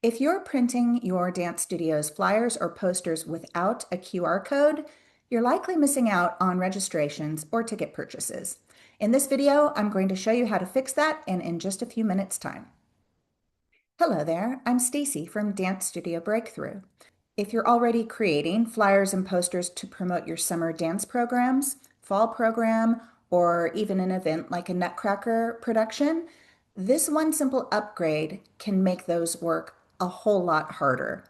If you're printing your dance studio's flyers or posters without a QR code, you're likely missing out on registrations or ticket purchases. In this video, I'm going to show you how to fix that and in just a few minutes' time. Hello there, I'm Stacy from Dance Studio Breakthrough. If you're already creating flyers and posters to promote your summer dance programs, fall program, or even an event like a Nutcracker production, this one simple upgrade can make those work a whole lot harder.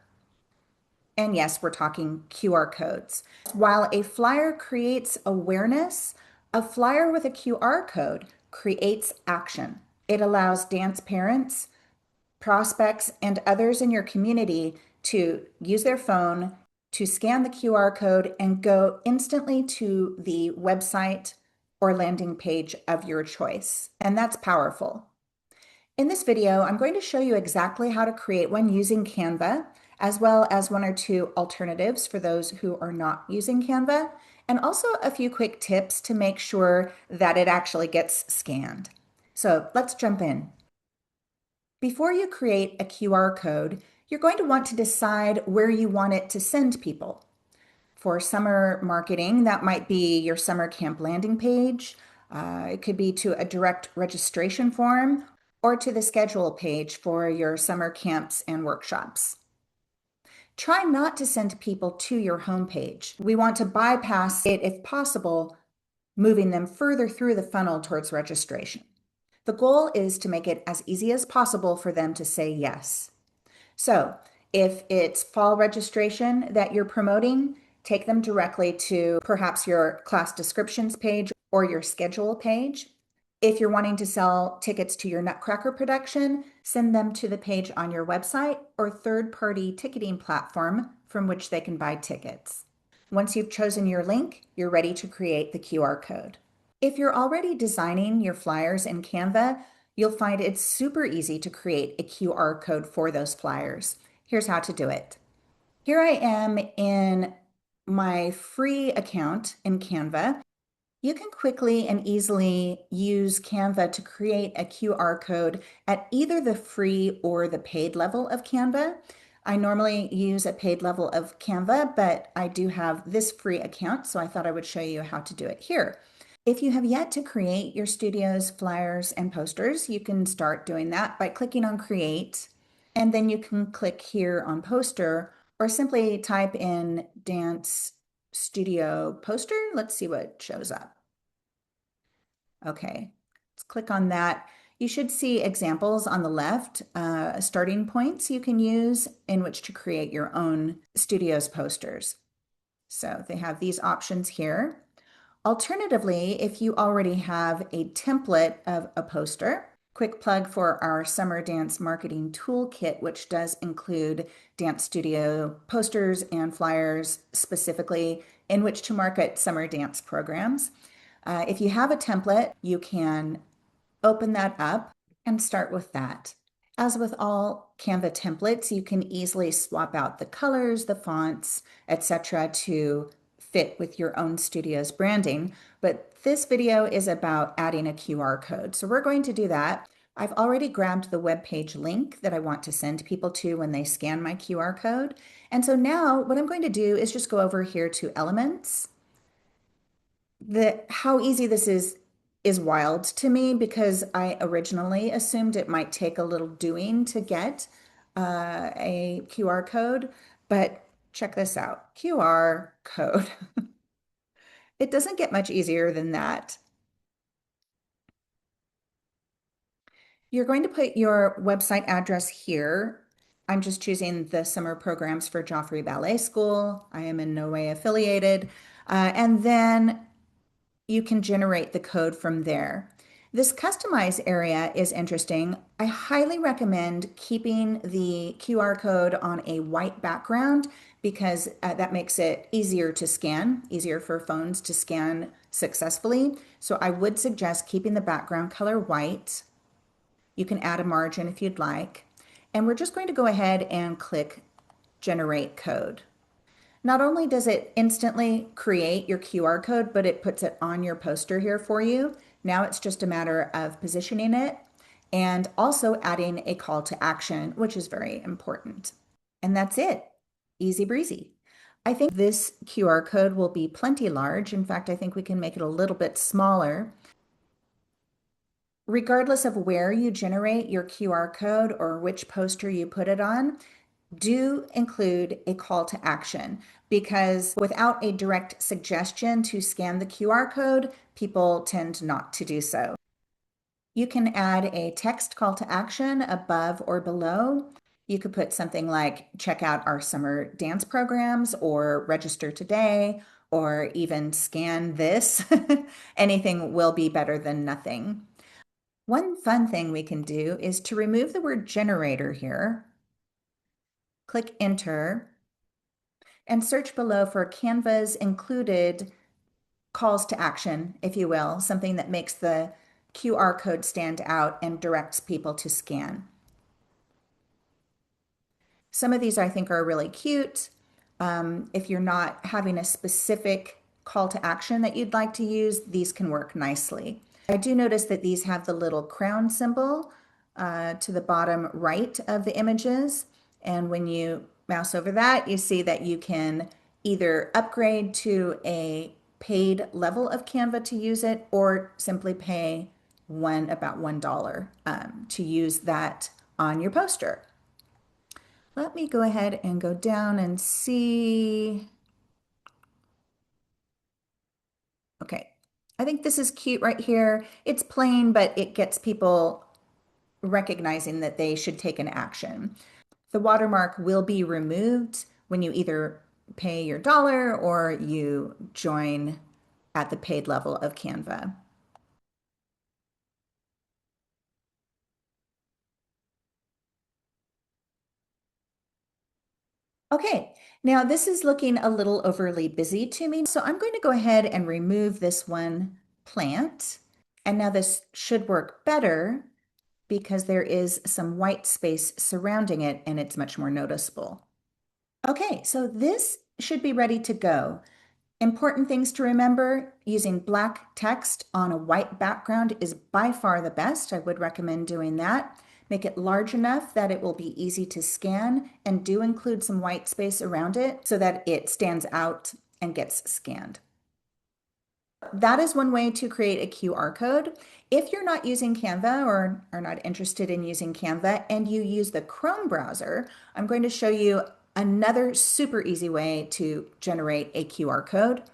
And yes, we're talking QR codes. While a flyer creates awareness, a flyer with a QR code creates action. It allows dance parents, prospects, and others in your community to use their phone to scan the QR code and go instantly to the website or landing page of your choice. And that's powerful. In this video, I'm going to show you exactly how to create one using Canva, as well as one or two alternatives for those who are not using Canva, and also a few quick tips to make sure that it actually gets scanned. So let's jump in. Before you create a QR code, you're going to want to decide where you want it to send people. For summer marketing, that might be your summer camp landing page. It could be to a direct registration form or to the schedule page for your summer camps and workshops. Try not to send people to your homepage. We want to bypass it if possible, moving them further through the funnel towards registration. The goal is to make it as easy as possible for them to say yes. So if it's fall registration that you're promoting, take them directly to perhaps your class descriptions page or your schedule page. If you're wanting to sell tickets to your Nutcracker production, send them to the page on your website or third-party ticketing platform from which they can buy tickets. Once you've chosen your link, you're ready to create the QR code. If you're already designing your flyers in Canva, you'll find it's super easy to create a QR code for those flyers. Here's how to do it. Here I am in my free account in Canva. You can quickly and easily use Canva to create a QR code at either the free or the paid level of Canva. I normally use a paid level of Canva, but I do have this free account, so I thought I would show you how to do it here. If you have yet to create your studio's flyers and posters, you can start doing that by clicking on Create, and then you can click here on Poster, or simply type in Dance Studio Poster. Let's see what shows up. Okay, let's click on that. You should see examples on the left, starting points you can use in which to create your own studio's posters. So they have these options here. Alternatively, if you already have a template of a poster, quick plug for our Summer Dance Marketing Toolkit, which does include dance studio posters and flyers specifically in which to market summer dance programs. If you have a template, you can open that up and start with that. As with all Canva templates, you can easily swap out the colors, the fonts, etc. to fit with your own studio's branding. But this video is about adding a QR code. So we're going to do that. I've already grabbed the web page link that I want to send people to when they scan my QR code. And so now what I'm going to do is just go over here to Elements. How easy this is wild to me because I originally assumed it might take a little doing to get a QR code, but check this out, QR code. It doesn't get much easier than that. You're going to put your website address here. I'm just choosing the summer programs for Joffrey Ballet School. I am in no way affiliated. And then you can generate the code from there. This customize area is interesting. I highly recommend keeping the QR code on a white background because that makes it easier to scan, easier for phones to scan successfully. So I would suggest keeping the background color white. You can add a margin if you'd like. And we're just going to go ahead and click Generate Code. Not only does it instantly create your QR code, but it puts it on your poster here for you. Now it's just a matter of positioning it. and also adding a call to action, which is very important. And that's it. Easy breezy. I think this QR code will be plenty large. In fact, I think we can make it a little bit smaller. Regardless of where you generate your QR code or which poster you put it on, do include a call to action, because without a direct suggestion to scan the QR code, people tend not to do so. You can add a text call to action above or below. You could put something like check out our summer dance programs or register today or even scan this. Anything will be better than nothing. One fun thing we can do is to remove the word generator here. Click enter and search below for Canva's included calls to action, if you will, something that makes the QR code stand out and directs people to scan. Some of these I think are really cute. If you're not having a specific call to action that you'd like to use, these can work nicely. I do notice that these have the little crown symbol to the bottom right of the images. And when you mouse over that, you see that you can either upgrade to a paid level of Canva to use it, or simply pay about $1 to use that on your poster. Let me go ahead and go down and see. Okay, I think this is cute right here. It's plain, but it gets people recognizing that they should take an action. The watermark will be removed when you either pay your dollar or you join at the paid level of Canva. Okay, now this is looking a little overly busy to me, so I'm going to go ahead and remove this one plant. And now this should work better because there is some white space surrounding it and it's much more noticeable. Okay, so this should be ready to go. Important things to remember: using black text on a white background is by far the best. I would recommend doing that. Make it large enough that it will be easy to scan, and do include some white space around it so that it stands out and gets scanned. That is one way to create a QR code. If you're not using Canva or are not interested in using Canva and you use the Chrome browser, I'm going to show you another super easy way to generate a QR code.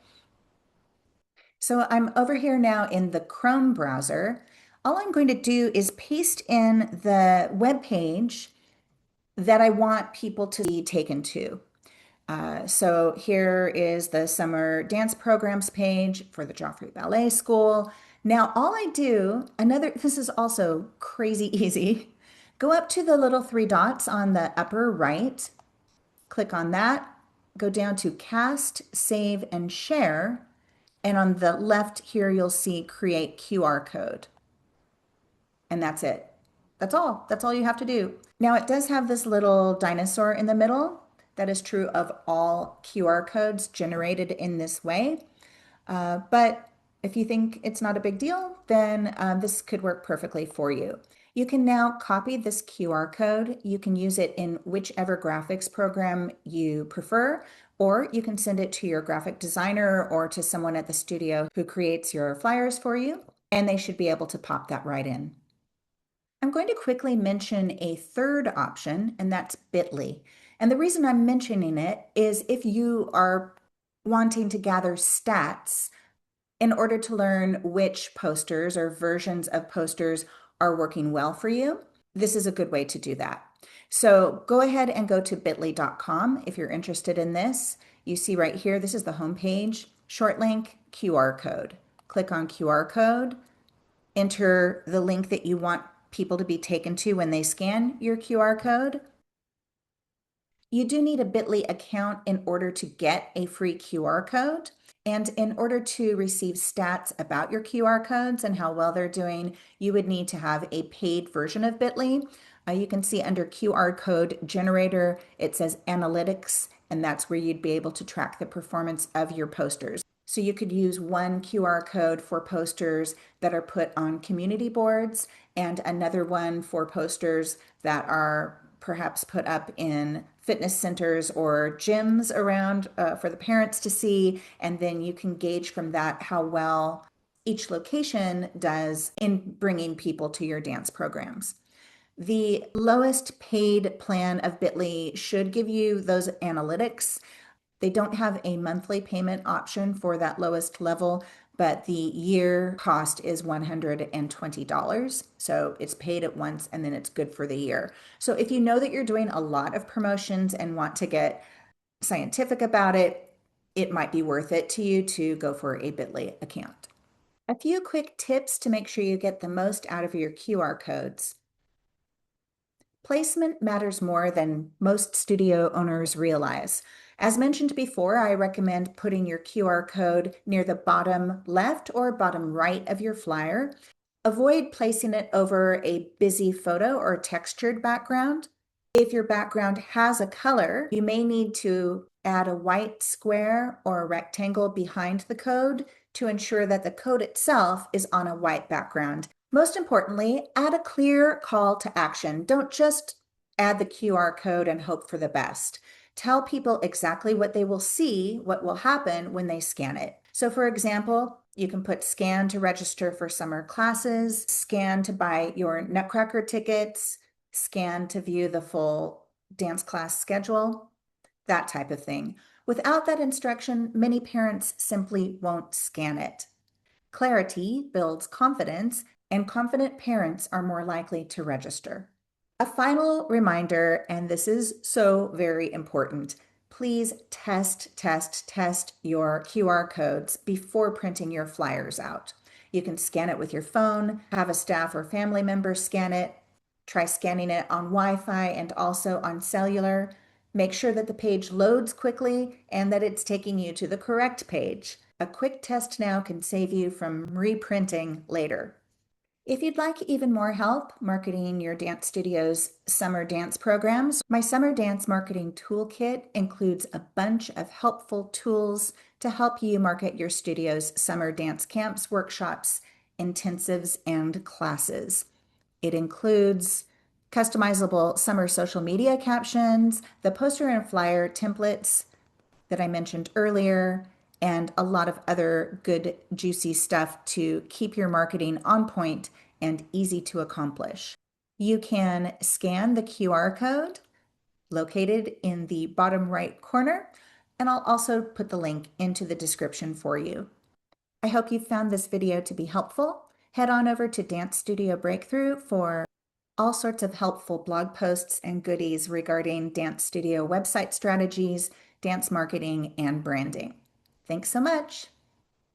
So I'm over here now in the Chrome browser. All I'm going to do is paste in the web page that I want people to be taken to. So here is the summer dance programs page for the Joffrey Ballet School. Now all I do, this is also crazy easy. Go up to the little three dots on the upper right, click on that, go down to Cast, Save, and Share. And on the left here, you'll see Create QR Code. And that's it. That's all. That's all you have to do. Now it does have this little dinosaur in the middle. That is true of all QR codes generated in this way. But if you think it's not a big deal, then this could work perfectly for you. You can now copy this QR code. You can use it in whichever graphics program you prefer, or you can send it to your graphic designer or to someone at the studio who creates your flyers for you, and they should be able to pop that right in. I'm going to quickly mention a third option, and that's Bitly. And the reason I'm mentioning it is if you are wanting to gather stats in order to learn which posters or versions of posters are working well for you, this is a good way to do that. So go ahead and go to bit.ly.com if you're interested in this. You see right here, this is the home page, short link, QR code. Click on QR code, enter the link that you want people to be taken to when they scan your QR code. You do need a Bitly account in order to get a free QR code. And in order to receive stats about your QR codes and how well they're doing, you would need to have a paid version of Bitly. You can see under QR code generator, it says analytics, and that's where you'd be able to track the performance of your posters. So you could use one QR code for posters that are put on community boards and another one for posters that are perhaps put up in fitness centers or gyms around for the parents to see. And then you can gauge from that how well each location does in bringing people to your dance programs. The lowest paid plan of Bitly should give you those analytics. They don't have a monthly payment option for that lowest level, but the year cost is $120. So it's paid at once and then it's good for the year. So if you know that you're doing a lot of promotions and want to get scientific about it, it might be worth it to you to go for a Bitly account. A few quick tips to make sure you get the most out of your QR codes. Placement matters more than most studio owners realize. As mentioned before, I recommend putting your QR code near the bottom left or bottom right of your flyer. Avoid placing it over a busy photo or textured background. If your background has a color, you may need to add a white square or a rectangle behind the code to ensure that the code itself is on a white background. Most importantly, add a clear call to action. Don't just add the QR code and hope for the best. Tell people exactly what they will see, what will happen when they scan it. So for example, you can put scan to register for summer classes, scan to buy your Nutcracker tickets, scan to view the full dance class schedule, that type of thing. Without that instruction, many parents simply won't scan it. Clarity builds confidence, and confident parents are more likely to register. A final reminder, and this is so very important, please test your QR codes before printing your flyers out. You can scan it with your phone, have a staff or family member scan it, try scanning it on Wi-Fi and also on cellular. Make sure that the page loads quickly and that it's taking you to the correct page. A quick test now can save you from reprinting later. If you'd like even more help marketing your dance studio's summer dance programs, my Summer Dance Marketing Toolkit includes a bunch of helpful tools to help you market your studio's summer dance camps, workshops, intensives, and classes. It includes customizable summer social media captions, the poster and flyer templates that I mentioned earlier, and a lot of other good, juicy stuff to keep your marketing on point and easy to accomplish. You can scan the QR code located in the bottom right corner, and I'll also put the link into the description for you. I hope you found this video to be helpful. Head on over to Dance Studio Breakthrough for all sorts of helpful blog posts and goodies regarding dance studio website strategies, dance marketing, and branding. Thanks so much.